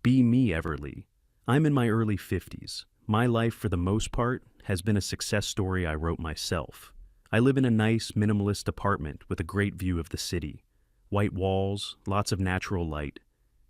Be me, Everly. I'm in my early 50s. My life, for the most part, has been a success story I wrote myself. I live in a nice, minimalist apartment with a great view of the city. White walls, lots of natural light.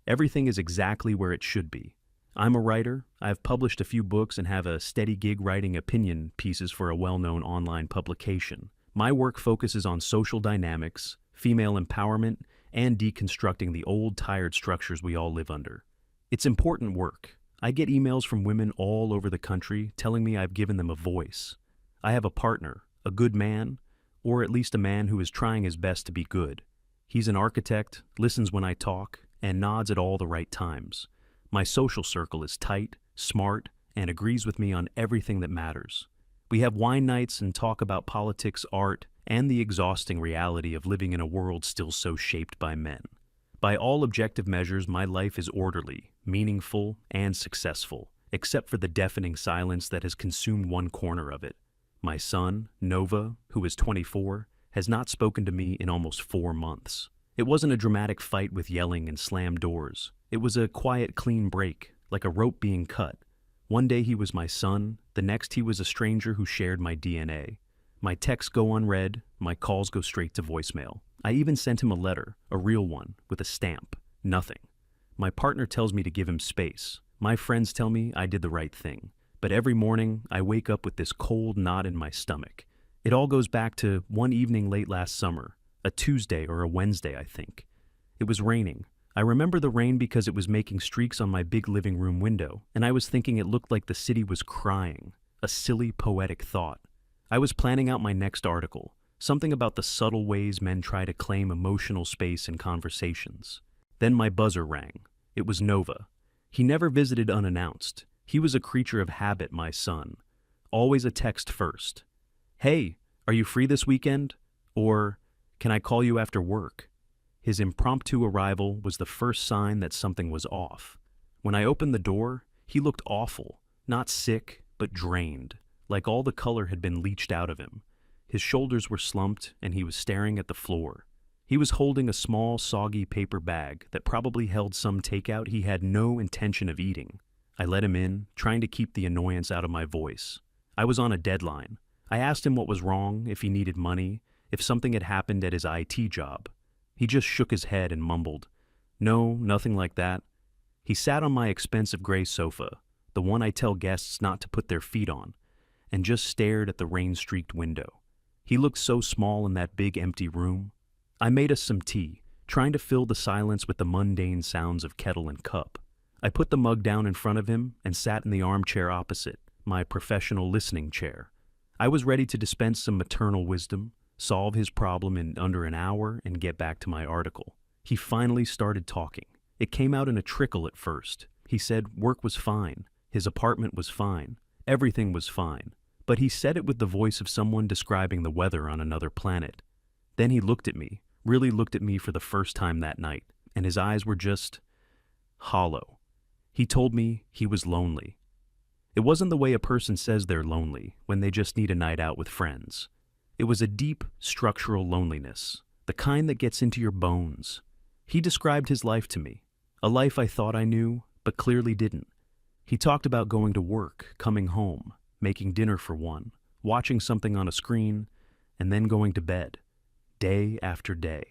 Everything is exactly where it should be. I'm a writer. I've published a few books and have a steady gig writing opinion pieces for a well-known online publication. My work focuses on social dynamics, female empowerment, and deconstructing the old, tired structures we all live under. It's important work. I get emails from women all over the country telling me I've given them a voice. I have a partner, a good man, or at least a man who is trying his best to be good. He's an architect, listens when I talk, and nods at all the right times. My social circle is tight, smart, and agrees with me on everything that matters. We have wine nights and talk about politics, art, and the exhausting reality of living in a world still so shaped by men. By all objective measures, my life is orderly, meaningful, and successful, except for the deafening silence that has consumed one corner of it. My son, Nova, who is 24, has not spoken to me in almost 4 months. It wasn't a dramatic fight with yelling and slammed doors. It was a quiet, clean break, like a rope being cut. One day he was my son, the next he was a stranger who shared my DNA. My texts go unread, my calls go straight to voicemail. I even sent him a letter, a real one, with a stamp. Nothing. My partner tells me to give him space. My friends tell me I did the right thing. But every morning, I wake up with this cold knot in my stomach. It all goes back to one evening late last summer, a Tuesday or a Wednesday, I think. It was raining. I remember the rain because it was making streaks on my big living room window, and I was thinking it looked like the city was crying, a silly, poetic thought. I was planning out my next article, something about the subtle ways men try to claim emotional space in conversations. Then my buzzer rang. It was Nova. He never visited unannounced. He was a creature of habit, my son. Always a text first. Hey, are you free this weekend? Or, can I call you after work? His impromptu arrival was the first sign that something was off. When I opened the door, he looked awful, not sick, but drained, like all the color had been leached out of him. His shoulders were slumped, and he was staring at the floor. He was holding a small, soggy paper bag that probably held some takeout he had no intention of eating. I let him in, trying to keep the annoyance out of my voice. I was on a deadline. I asked him what was wrong, if he needed money, if something had happened at his IT job. He just shook his head and mumbled, "No, nothing like that." He sat on my expensive gray sofa, the one I tell guests not to put their feet on, and just stared at the rain-streaked window. He looked so small in that big empty room. I made us some tea, trying to fill the silence with the mundane sounds of kettle and cup. I put the mug down in front of him and sat in the armchair opposite, my professional listening chair. I was ready to dispense some maternal wisdom, solve his problem in under an hour, and get back to my article. He finally started talking. It came out in a trickle at first. He said work was fine, his apartment was fine, everything was fine, but he said it with the voice of someone describing the weather on another planet. Then he looked at me, really looked at me for the first time that night, and his eyes were just hollow. He told me he was lonely. It wasn't the way a person says they're lonely when they just need a night out with friends. It was a deep, structural loneliness, the kind that gets into your bones. He described his life to me, a life I thought I knew, but clearly didn't. He talked about going to work, coming home, making dinner for one, watching something on a screen, and then going to bed, day after day.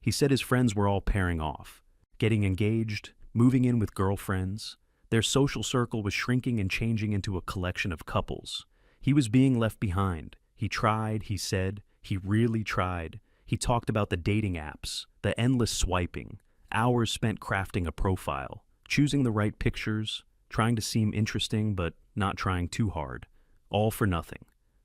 He said his friends were all pairing off, getting engaged, moving in with girlfriends. Their social circle was shrinking and changing into a collection of couples. He was being left behind. He tried, he said. He really tried. He talked about the dating apps, the endless swiping, hours spent crafting a profile, choosing the right pictures, trying to seem interesting but not trying too hard. All for nothing.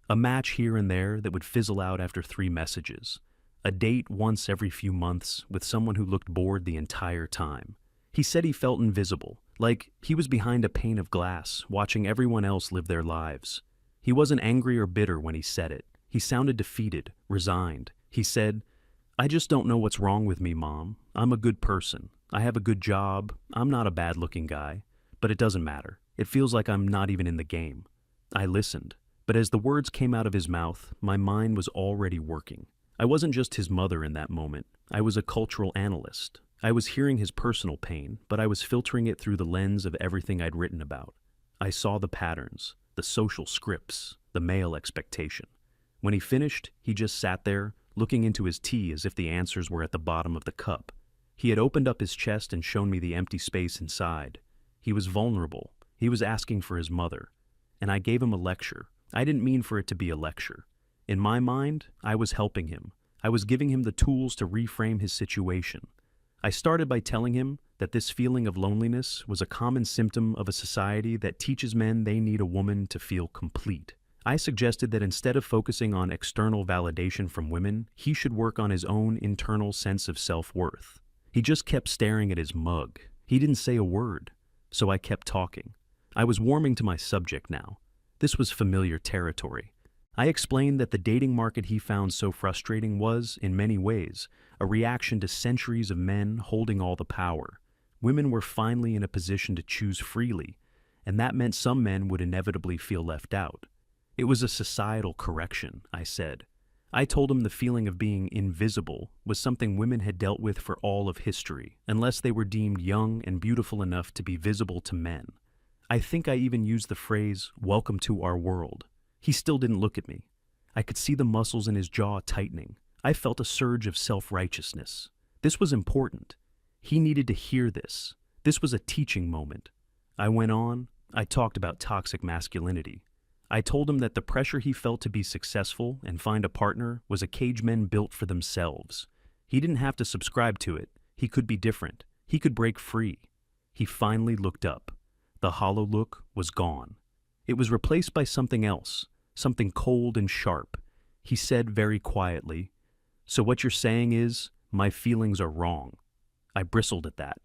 A match here and there that would fizzle out after 3 messages. A date once every few months with someone who looked bored the entire time. He said he felt invisible, like he was behind a pane of glass, watching everyone else live their lives. He wasn't angry or bitter when he said it. He sounded defeated, resigned. He said, "I just don't know what's wrong with me, Mom. I'm a good person. I have a good job. I'm not a bad-looking guy. But it doesn't matter. It feels like I'm not even in the game." I listened, but as the words came out of his mouth, my mind was already working. I wasn't just his mother in that moment. I was a cultural analyst. I was hearing his personal pain, but I was filtering it through the lens of everything I'd written about. I saw the patterns, the social scripts, the male expectation. When he finished, he just sat there, looking into his tea as if the answers were at the bottom of the cup. He had opened up his chest and shown me the empty space inside. He was vulnerable. He was asking for his mother. And I gave him a lecture. I didn't mean for it to be a lecture. In my mind, I was helping him. I was giving him the tools to reframe his situation. I started by telling him that this feeling of loneliness was a common symptom of a society that teaches men they need a woman to feel complete. I suggested that instead of focusing on external validation from women, he should work on his own internal sense of self-worth. He just kept staring at his mug. He didn't say a word, so I kept talking. I was warming to my subject now. This was familiar territory. I explained that the dating market he found so frustrating was, in many ways, a reaction to centuries of men holding all the power. Women were finally in a position to choose freely, and that meant some men would inevitably feel left out. It was a societal correction, I said. I told him the feeling of being invisible was something women had dealt with for all of history, unless they were deemed young and beautiful enough to be visible to men. I think I even used the phrase, "welcome to our world." He still didn't look at me. I could see the muscles in his jaw tightening. I felt a surge of self-righteousness. This was important. He needed to hear this. This was a teaching moment. I went on. I talked about toxic masculinity. I told him that the pressure he felt to be successful and find a partner was a cage men built for themselves. He didn't have to subscribe to it. He could be different. He could break free. He finally looked up. The hollow look was gone. It was replaced by something else, something cold and sharp. He said very quietly, "So what you're saying is, my feelings are wrong." I bristled at that.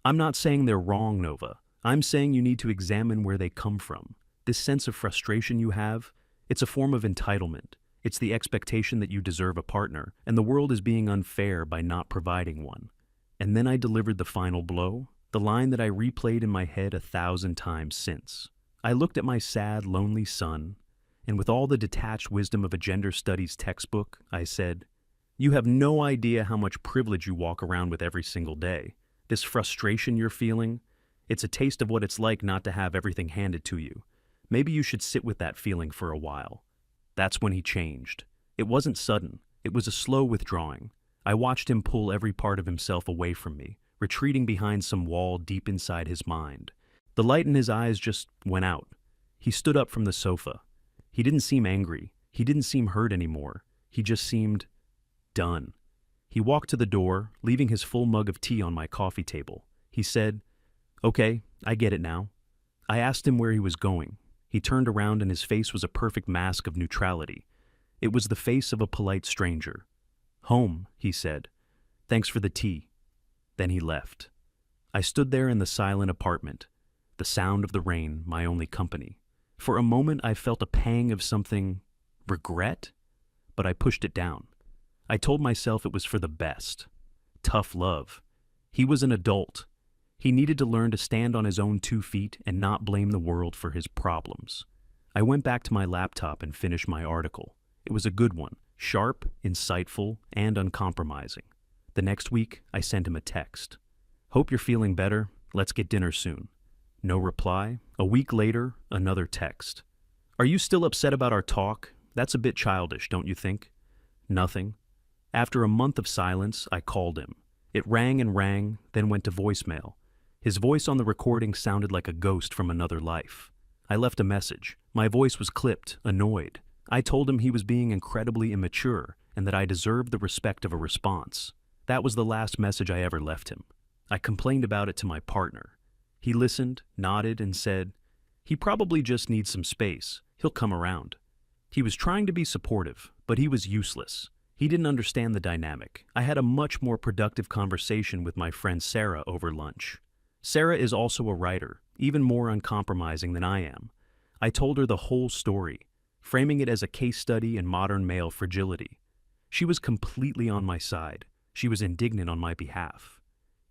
"I'm not saying they're wrong, Nova. I'm saying you need to examine where they come from. This sense of frustration you have, it's a form of entitlement. It's the expectation that you deserve a partner, and the world is being unfair by not providing one." And then I delivered the final blow, the line that I replayed in my head 1,000 times since. I looked at my sad, lonely son, and with all the detached wisdom of a gender studies textbook, I said, "You have no idea how much privilege you walk around with every single day. This frustration you're feeling, it's a taste of what it's like not to have everything handed to you. Maybe you should sit with that feeling for a while." That's when he changed. It wasn't sudden. It was a slow withdrawing. I watched him pull every part of himself away from me, retreating behind some wall deep inside his mind. The light in his eyes just went out. He stood up from the sofa. He didn't seem angry. He didn't seem hurt anymore. He just seemed done. He walked to the door, leaving his full mug of tea on my coffee table. He said, "Okay, I get it now." I asked him where he was going. He turned around and his face was a perfect mask of neutrality. It was the face of a polite stranger. "Home," he said. "Thanks for the tea." Then he left. I stood there in the silent apartment, the sound of the rain my only company. For a moment I felt a pang of something, regret? But I pushed it down. I told myself it was for the best. Tough love. He was an adult. He needed to learn to stand on his own 2 feet and not blame the world for his problems. I went back to my laptop and finished my article. It was a good one, sharp, insightful, and uncompromising. The next week, I sent him a text. "Hope you're feeling better. Let's get dinner soon." No reply. A week later, another text. "Are you still upset about our talk? That's a bit childish, don't you think?" Nothing. After a month of silence, I called him. It rang and rang, then went to voicemail. His voice on the recording sounded like a ghost from another life. I left a message. My voice was clipped, annoyed. I told him he was being incredibly immature and that I deserved the respect of a response. That was the last message I ever left him. I complained about it to my partner. He listened, nodded, and said, "He probably just needs some space. He'll come around." He was trying to be supportive, but he was useless. He didn't understand the dynamic. I had a much more productive conversation with my friend Sarah over lunch. Sarah is also a writer, even more uncompromising than I am. I told her the whole story, framing it as a case study in modern male fragility. She was completely on my side. She was indignant on my behalf.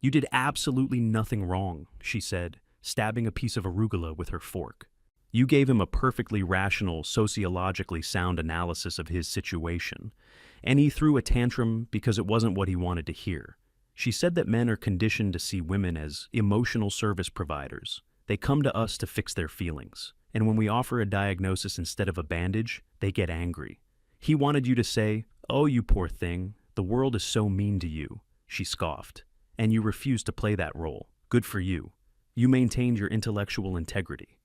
"You did absolutely nothing wrong," she said, stabbing a piece of arugula with her fork. "You gave him a perfectly rational, sociologically sound analysis of his situation, and he threw a tantrum because it wasn't what he wanted to hear. She said that men are conditioned to see women as emotional service providers. They come to us to fix their feelings, and when we offer a diagnosis instead of a bandage, they get angry. He wanted you to say, "Oh, you poor thing, the world is so mean to you," she scoffed, and you refused to play that role. Good for you. You maintained your intellectual integrity.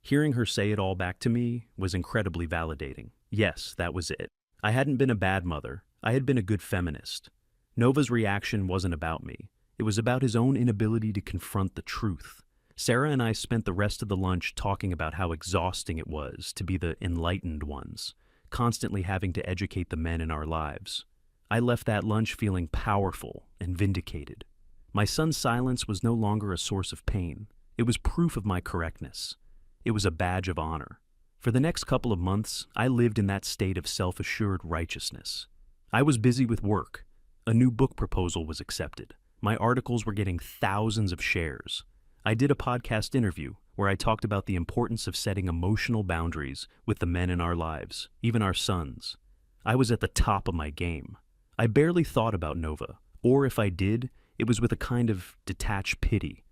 Hearing her say it all back to me was incredibly validating. Yes, that was it. I hadn't been a bad mother. I had been a good feminist. Nova's reaction wasn't about me. It was about his own inability to confront the truth. Sarah and I spent the rest of the lunch talking about how exhausting it was to be the enlightened ones, constantly having to educate the men in our lives. I left that lunch feeling powerful and vindicated. My son's silence was no longer a source of pain. It was proof of my correctness. It was a badge of honor. For the next couple of months, I lived in that state of self-assured righteousness. I was busy with work. A new book proposal was accepted. My articles were getting thousands of shares. I did a podcast interview where I talked about the importance of setting emotional boundaries with the men in our lives, even our sons. I was at the top of my game. I barely thought about Nova, or if I did, it was with a kind of detached pity.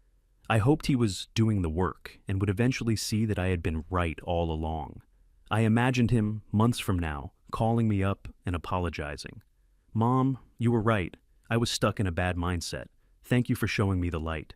I hoped he was doing the work and would eventually see that I had been right all along. I imagined him, months from now, calling me up and apologizing. "Mom, you were right. I was stuck in a bad mindset. Thank you for showing me the light."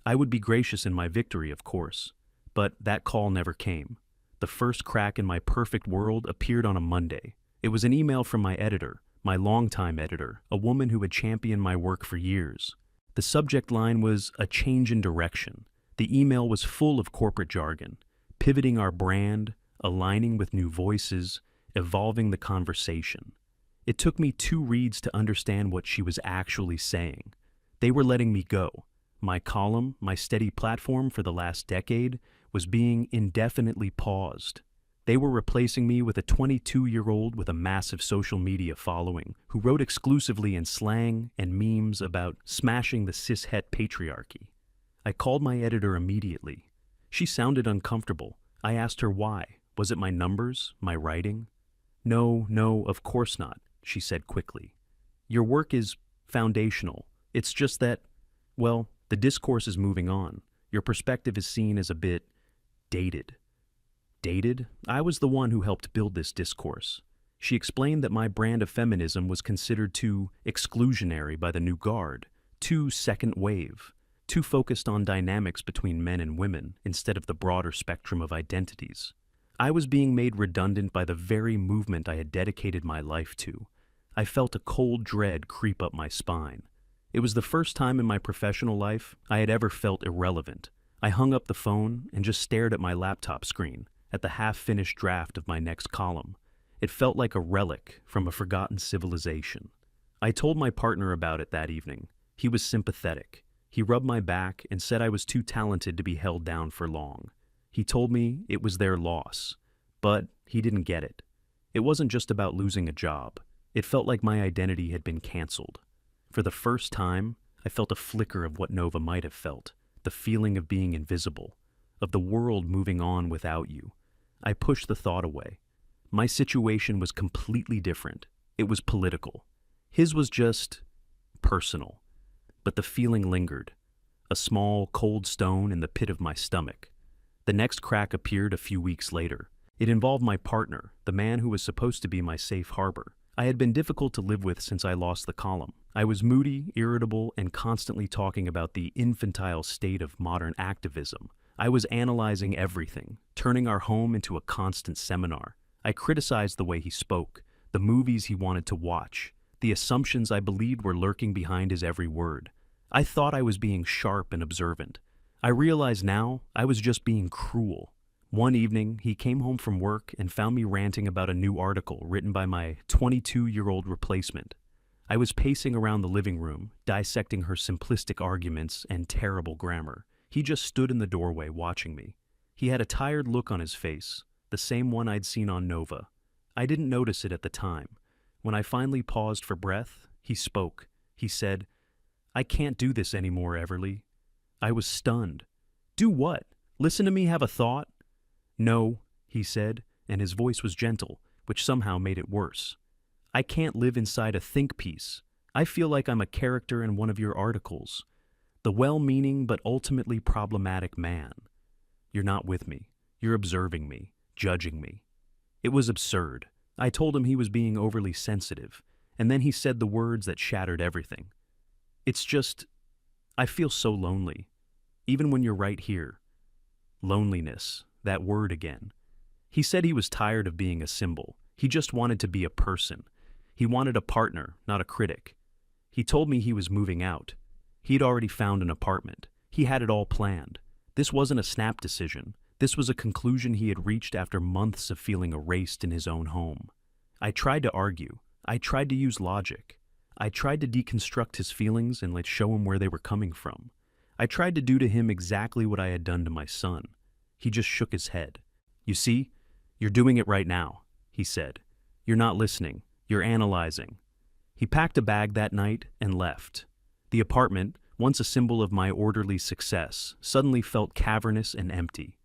I would be gracious in my victory, of course, but that call never came. The first crack in my perfect world appeared on a Monday. It was an email from my editor, my longtime editor, a woman who had championed my work for years. The subject line was a change in direction. The email was full of corporate jargon, pivoting our brand, aligning with new voices, evolving the conversation. It took me 2 reads to understand what she was actually saying. They were letting me go. My column, my steady platform for the last decade, was being indefinitely paused. They were replacing me with a 22-year-old with a massive social media following who wrote exclusively in slang and memes about smashing the cishet patriarchy. I called my editor immediately. She sounded uncomfortable. I asked her why. Was it my numbers, my writing? No, of course not, she said quickly. Your work is foundational. It's just that, well, the discourse is moving on. Your perspective is seen as a bit dated. Dated? I was the one who helped build this discourse. She explained that my brand of feminism was considered too exclusionary by the new guard, too second wave, too focused on dynamics between men and women instead of the broader spectrum of identities. I was being made redundant by the very movement I had dedicated my life to. I felt a cold dread creep up my spine. It was the first time in my professional life I had ever felt irrelevant. I hung up the phone and just stared at my laptop screen, at the half-finished draft of my next column. It felt like a relic from a forgotten civilization. I told my partner about it that evening. He was sympathetic. He rubbed my back and said I was too talented to be held down for long. He told me it was their loss, but he didn't get it. It wasn't just about losing a job. It felt like my identity had been canceled. For the first time, I felt a flicker of what Nova might have felt, the feeling of being invisible, of the world moving on without you. I pushed the thought away. My situation was completely different. It was political. His was just personal. But the feeling lingered, a small, cold stone in the pit of my stomach. The next crack appeared a few weeks later. It involved my partner, the man who was supposed to be my safe harbor. I had been difficult to live with since I lost the column. I was moody, irritable, and constantly talking about the infantile state of modern activism. I was analyzing everything, turning our home into a constant seminar. I criticized the way he spoke, the movies he wanted to watch, the assumptions I believed were lurking behind his every word. I thought I was being sharp and observant. I realize now I was just being cruel. One evening, he came home from work and found me ranting about a new article written by my 22-year-old replacement. I was pacing around the living room, dissecting her simplistic arguments and terrible grammar. He just stood in the doorway watching me. He had a tired look on his face, the same one I'd seen on Nova. I didn't notice it at the time. When I finally paused for breath, he spoke. He said, "I can't do this anymore, Everly." I was stunned. "Do what? Listen to me have a thought?" "No," he said, and his voice was gentle, which somehow made it worse. "I can't live inside a think piece. I feel like I'm a character in one of your articles. The well-meaning but ultimately problematic man. You're not with me. You're observing me, judging me. It was absurd. I told him he was being overly sensitive, and then he said the words that shattered everything. It's just, I feel so lonely, even when you're right here. Loneliness, that word again. He said he was tired of being a symbol. He just wanted to be a person. He wanted a partner, not a critic. He told me he was moving out. He'd already found an apartment. He had it all planned. This wasn't a snap decision. This was a conclusion he had reached after months of feeling erased in his own home. I tried to argue. I tried to use logic. I tried to deconstruct his feelings and show him where they were coming from. I tried to do to him exactly what I had done to my son. He just shook his head. You see, you're doing it right now, he said. You're not listening. You're analyzing. He packed a bag that night and left. The apartment, once a symbol of my orderly success, suddenly felt cavernous and empty.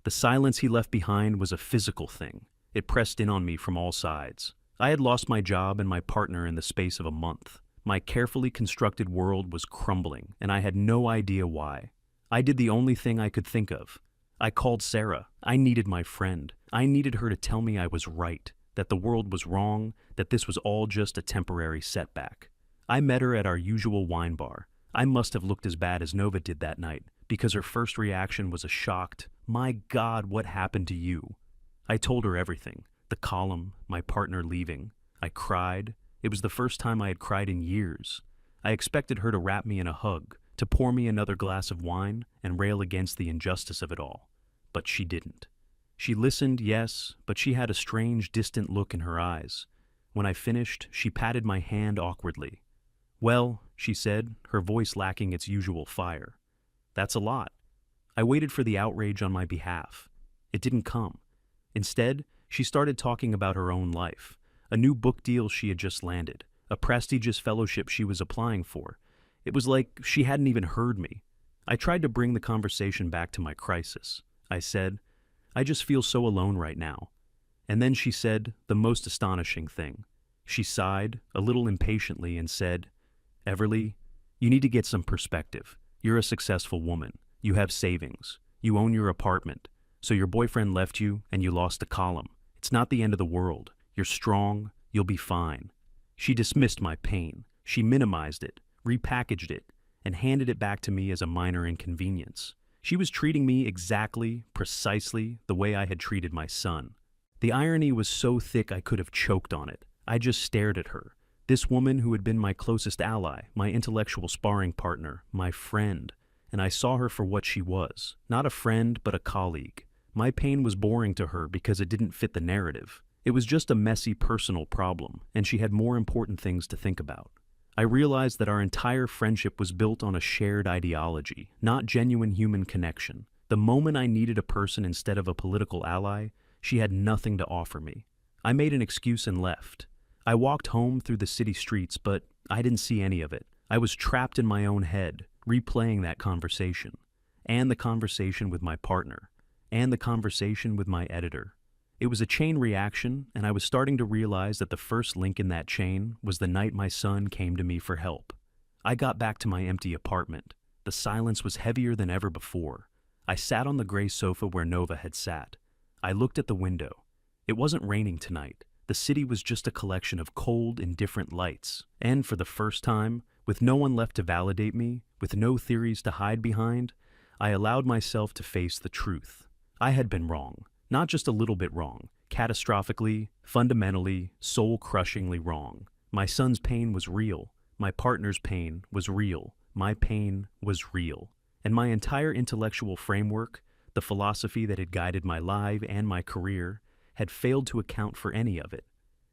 The silence he left behind was a physical thing. It pressed in on me from all sides. I had lost my job and my partner in the space of a month. My carefully constructed world was crumbling, and I had no idea why. I did the only thing I could think of. I called Sarah. I needed my friend. I needed her to tell me I was right, that the world was wrong, that this was all just a temporary setback. I met her at our usual wine bar. I must have looked as bad as Nova did that night, because her first reaction was a shocked, "My God, what happened to you?" I told her everything. The column, my partner leaving. I cried. It was the first time I had cried in years. I expected her to wrap me in a hug, to pour me another glass of wine and rail against the injustice of it all. But she didn't. She listened, yes, but she had a strange, distant look in her eyes. When I finished, she patted my hand awkwardly. "Well," she said, her voice lacking its usual fire. "That's a lot." I waited for the outrage on my behalf. It didn't come. Instead, she started talking about her own life, a new book deal she had just landed, a prestigious fellowship she was applying for. It was like she hadn't even heard me. I tried to bring the conversation back to my crisis. I said, "I just feel so alone right now." And then she said the most astonishing thing. She sighed, a little impatiently, and said, "Everly, you need to get some perspective. You're a successful woman. You have savings. You own your apartment. So your boyfriend left you and you lost the column. It's not the end of the world. You're strong. You'll be fine." She dismissed my pain. She minimized it, repackaged it, and handed it back to me as a minor inconvenience. She was treating me exactly, precisely, the way I had treated my son. The irony was so thick I could have choked on it. I just stared at her. This woman who had been my closest ally, my intellectual sparring partner, my friend. And I saw her for what she was. Not a friend, but a colleague. My pain was boring to her because it didn't fit the narrative. It was just a messy personal problem, and she had more important things to think about. I realized that our entire friendship was built on a shared ideology, not genuine human connection. The moment I needed a person instead of a political ally, she had nothing to offer me. I made an excuse and left. I walked home through the city streets, but I didn't see any of it. I was trapped in my own head, replaying that conversation, and the conversation with my partner, and the conversation with my editor. It was a chain reaction, and I was starting to realize that the first link in that chain was the night my son came to me for help. I got back to my empty apartment. The silence was heavier than ever before. I sat on the gray sofa where Nova had sat. I looked at the window. It wasn't raining tonight. The city was just a collection of cold, indifferent lights. And for the first time, with no one left to validate me, with no theories to hide behind, I allowed myself to face the truth. I had been wrong. Not just a little bit wrong. Catastrophically, fundamentally, soul-crushingly wrong. My son's pain was real. My partner's pain was real. My pain was real. And my entire intellectual framework, the philosophy that had guided my life and my career, had failed to account for any of it.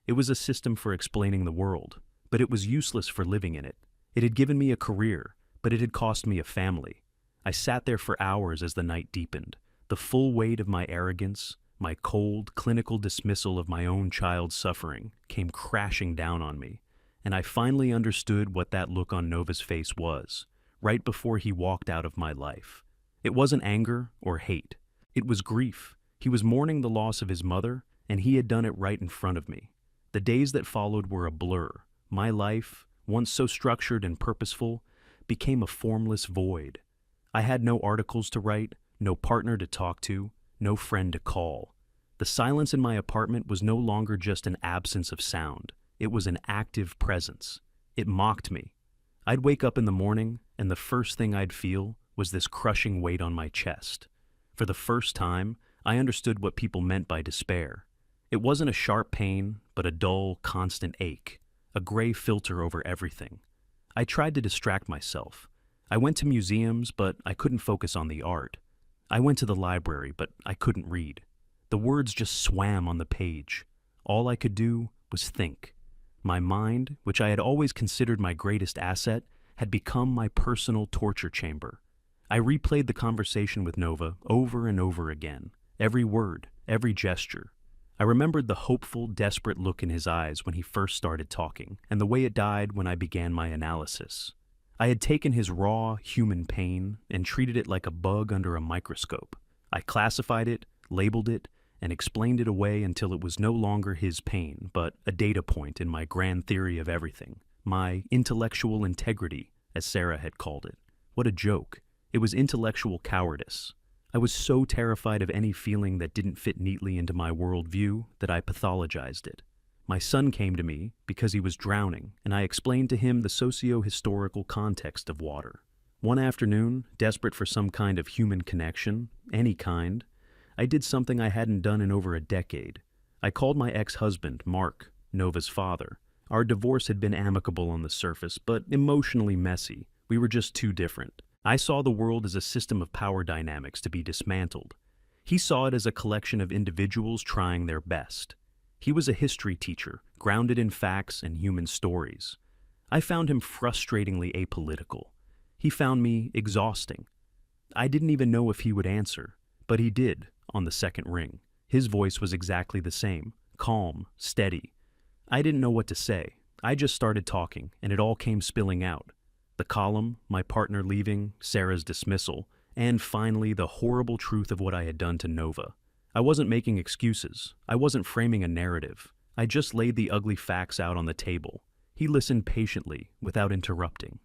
It was a system for explaining the world, but it was useless for living in it. It had given me a career, but it had cost me a family. I sat there for hours as the night deepened. The full weight of my arrogance, my cold, clinical dismissal of my own child's suffering, came crashing down on me, and I finally understood what that look on Nova's face was, right before he walked out of my life. It wasn't anger or hate. It was grief. He was mourning the loss of his mother, and he had done it right in front of me. The days that followed were a blur. My life, once so structured and purposeful, became a formless void. I had no articles to write, no partner to talk to, no friend to call. The silence in my apartment was no longer just an absence of sound. It was an active presence. It mocked me. I'd wake up in the morning, and the first thing I'd feel was this crushing weight on my chest. For the first time, I understood what people meant by despair. It wasn't a sharp pain, but a dull, constant ache, a gray filter over everything. I tried to distract myself. I went to museums, but I couldn't focus on the art. I went to the library, but I couldn't read. The words just swam on the page. All I could do was think. My mind, which I had always considered my greatest asset, had become my personal torture chamber. I replayed the conversation with Nova over and over again, every word, every gesture. I remembered the hopeful, desperate look in his eyes when he first started talking, and the way it died when I began my analysis. I had taken his raw, human pain and treated it like a bug under a microscope. I classified it, labeled it, and explained it away until it was no longer his pain, but a data point in my grand theory of everything, my intellectual integrity, as Sarah had called it. What a joke. It was intellectual cowardice. I was so terrified of any feeling that didn't fit neatly into my worldview that I pathologized it. My son came to me because he was drowning, and I explained to him the socio-historical context of water. One afternoon, desperate for some kind of human connection, any kind, I did something I hadn't done in over a decade. I called my ex-husband, Mark, Nova's father. Our divorce had been amicable on the surface, but emotionally messy. We were just too different. I saw the world as a system of power dynamics to be dismantled. He saw it as a collection of individuals trying their best. He was a history teacher, grounded in facts and human stories. I found him frustratingly apolitical. He found me exhausting. I didn't even know if he would answer, but he did on the second ring. His voice was exactly the same, calm, steady. I didn't know what to say. I just started talking, and it all came spilling out. The column, my partner leaving, Sarah's dismissal, and finally the horrible truth of what I had done to Nova. I wasn't making excuses. I wasn't framing a narrative. I just laid the ugly facts out on the table. He listened patiently, without interrupting.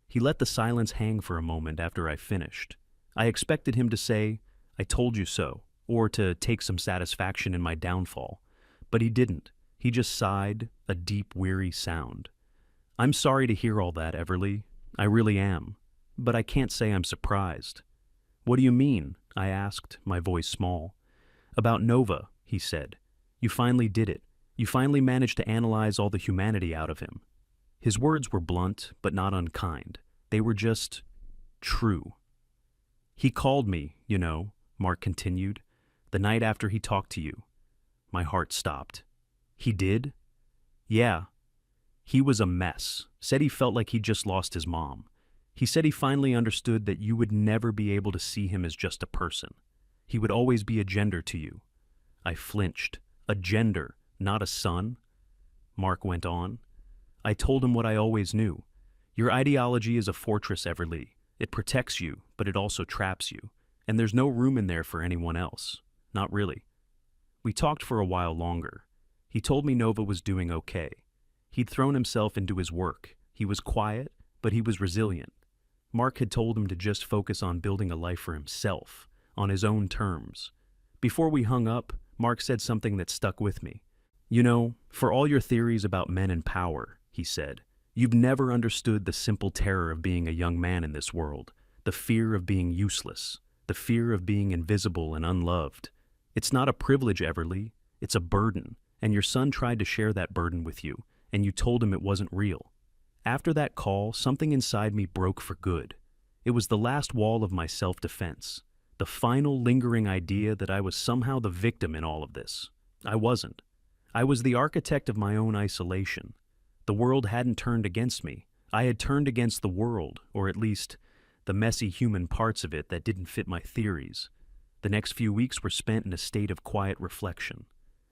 He let the silence hang for a moment after I finished. I expected him to say, "I told you so," or to take some satisfaction in my downfall. But he didn't. He just sighed, a deep, weary sound. "I'm sorry to hear all that, Everly. I really am. But I can't say I'm surprised." "What do you mean?" I asked, my voice small. "About Nova," he said. "You finally did it. You finally managed to analyze all the humanity out of him." His words were blunt, but not unkind. They were just true. "He called me, you know," Mark continued, "the night after he talked to you." My heart stopped. "He did?" "Yeah. He was a mess. Said he felt like he'd just lost his mom. He said he finally understood that you would never be able to see him as just a person. He would always be a gender to you." I flinched. "A gender, not a son?" Mark went on. "I told him what I always knew. Your ideology is a fortress, Everly. It protects you, but it also traps you. And there's no room in there for anyone else. Not really." We talked for a while longer. He told me Nova was doing okay. He'd thrown himself into his work. He was quiet, but he was resilient. Mark had told him to just focus on building a life for himself, on his own terms. Before we hung up, Mark said something that stuck with me. "You know, for all your theories about men and power," he said, "you've never understood the simple terror of being a young man in this world, the fear of being useless, the fear of being invisible and unloved. It's not a privilege, Everly. It's a burden, and your son tried to share that burden with you, and you told him it wasn't real." After that call, something inside me broke for good. It was the last wall of my self-defense, the final lingering idea that I was somehow the victim in all of this. I wasn't. I was the architect of my own isolation. The world hadn't turned against me. I had turned against the world, or at least the messy human parts of it that didn't fit my theories. The next few weeks were spent in a state of quiet reflection.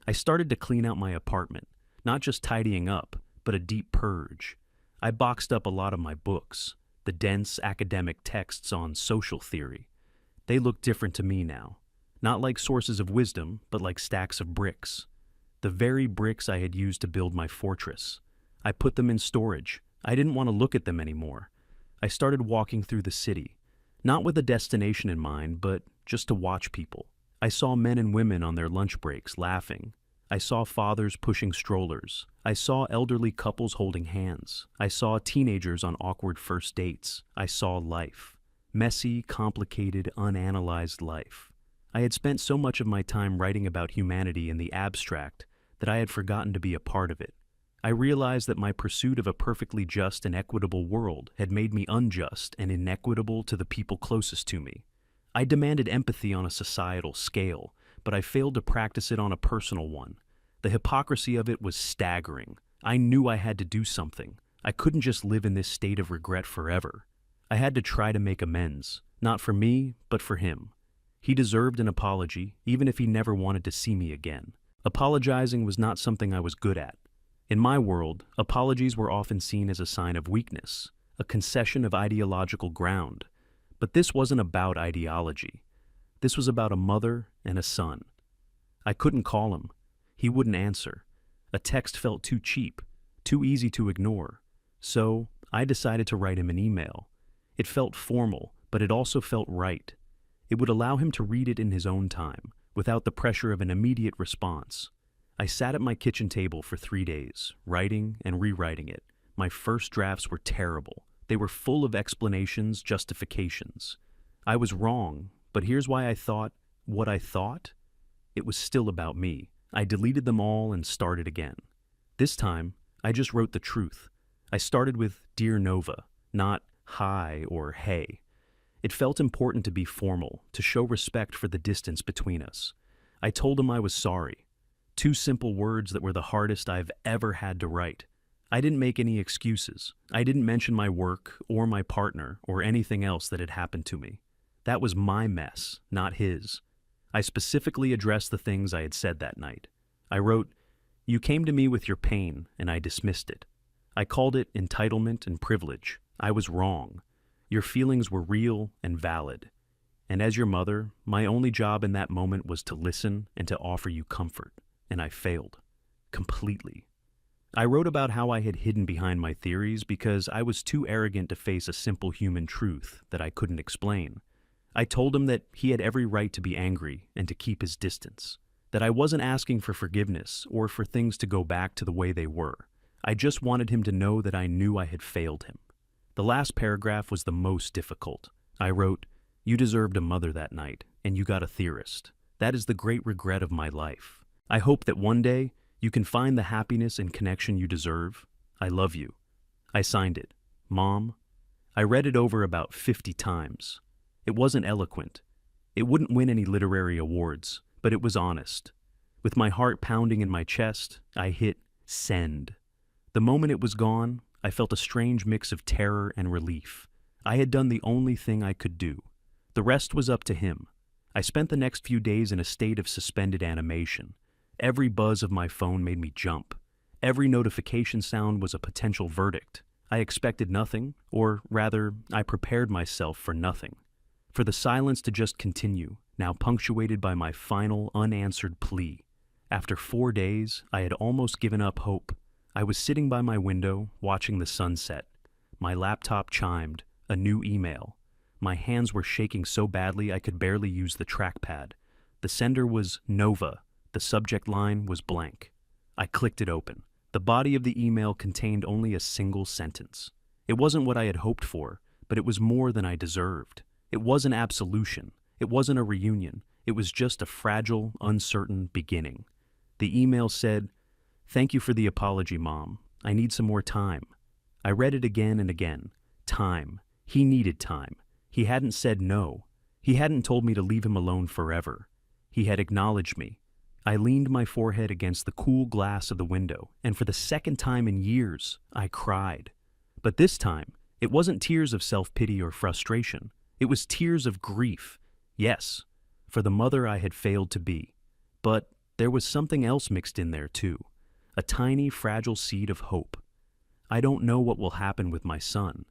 I started to clean out my apartment, not just tidying up, but a deep purge. I boxed up a lot of my books, the dense academic texts on social theory. They looked different to me now, not like sources of wisdom, but like stacks of bricks. The very bricks I had used to build my fortress. I put them in storage. I didn't want to look at them anymore. I started walking through the city, not with a destination in mind, but just to watch people. I saw men and women on their lunch breaks laughing. I saw fathers pushing strollers. I saw elderly couples holding hands. I saw teenagers on awkward first dates. I saw life. Messy, complicated, unanalyzed life. I had spent so much of my time writing about humanity in the abstract that I had forgotten to be a part of it. I realized that my pursuit of a perfectly just and equitable world had made me unjust and inequitable to the people closest to me. I demanded empathy on a societal scale, but I failed to practice it on a personal one. The hypocrisy of it was staggering. I knew I had to do something. I couldn't just live in this state of regret forever. I had to try to make amends, not for me, but for him. He deserved an apology, even if he never wanted to see me again. Apologizing was not something I was good at. In my world, apologies were often seen as a sign of weakness, a concession of ideological ground. But this wasn't about ideology. This was about a mother and a son. I couldn't call him. He wouldn't answer. A text felt too cheap, too easy to ignore. So I decided to write him an email. It felt formal, but it also felt right. It would allow him to read it in his own time, without the pressure of an immediate response. I sat at my kitchen table for 3 days, writing and rewriting it. My first drafts were terrible. They were full of explanations, justifications. I was wrong, but here's why I thought what I thought. It was still about me. I deleted them all and started again. This time, I just wrote the truth. I started with Dear Nova, not hi or hey. It felt important to be formal, to show respect for the distance between us. I told him I was sorry. 2 simple words that were the hardest I've ever had to write. I didn't make any excuses. I didn't mention my work or my partner or anything else that had happened to me. That was my mess, not his. I specifically addressed the things I had said that night. I wrote, "You came to me with your pain, and I dismissed it. I called it entitlement and privilege. I was wrong. Your feelings were real and valid. And as your mother, my only job in that moment was to listen and to offer you comfort. And I failed. Completely." I wrote about how I had hidden behind my theories because I was too arrogant to face a simple human truth that I couldn't explain. I told him that he had every right to be angry and to keep his distance, that I wasn't asking for forgiveness or for things to go back to the way they were. I just wanted him to know that I knew I had failed him. The last paragraph was the most difficult. I wrote, "You deserved a mother that night, and you got a theorist. That is the great regret of my life. I hope that one day you can find the happiness and connection you deserve. I love you." I signed it, Mom. I read it over about 50 times. It wasn't eloquent. It wouldn't win any literary awards, but it was honest. With my heart pounding in my chest, I hit send. The moment it was gone, I felt a strange mix of terror and relief. I had done the only thing I could do. The rest was up to him. I spent the next few days in a state of suspended animation. Every buzz of my phone made me jump. Every notification sound was a potential verdict. I expected nothing, or rather, I prepared myself for nothing. For the silence to just continue, now punctuated by my final unanswered plea. After 4 days, I had almost given up hope. I was sitting by my window, watching the sunset. My laptop chimed, a new email. My hands were shaking so badly I could barely use the trackpad. The sender was Nova. The subject line was blank. I clicked it open. The body of the email contained only a single sentence. It wasn't what I had hoped for, but it was more than I deserved. It wasn't absolution. It wasn't a reunion. It was just a fragile, uncertain beginning. The email said, "Thank you for the apology, Mom. I need some more time." I read it again and again. Time. He needed time. He hadn't said no. He hadn't told me to leave him alone forever. He had acknowledged me. I leaned my forehead against the cool glass of the window, and for the second time in years, I cried. But this time, it wasn't tears of self-pity or frustration. It was tears of grief. Yes, for the mother I had failed to be. But there was something else mixed in there too. A tiny, fragile seed of hope. I don't know what will happen with my son.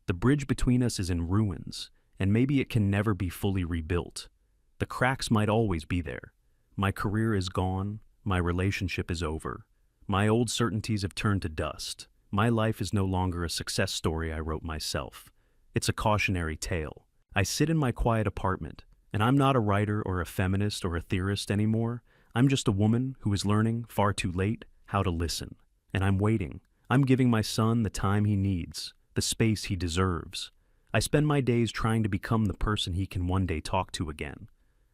The bridge between us is in ruins, and maybe it can never be fully rebuilt. The cracks might always be there. My career is gone. My relationship is over. My old certainties have turned to dust. My life is no longer a success story I wrote myself. It's a cautionary tale. I sit in my quiet apartment, and I'm not a writer or a feminist or a theorist anymore. I'm just a woman who is learning, far too late, how to listen. And I'm waiting. I'm giving my son the time he needs, the space he deserves. I spend my days trying to become the person he can one day talk to again.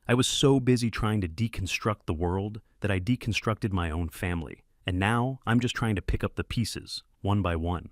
I was so busy trying to deconstruct the world that I deconstructed my own family. And now I'm just trying to pick up the pieces, one by one.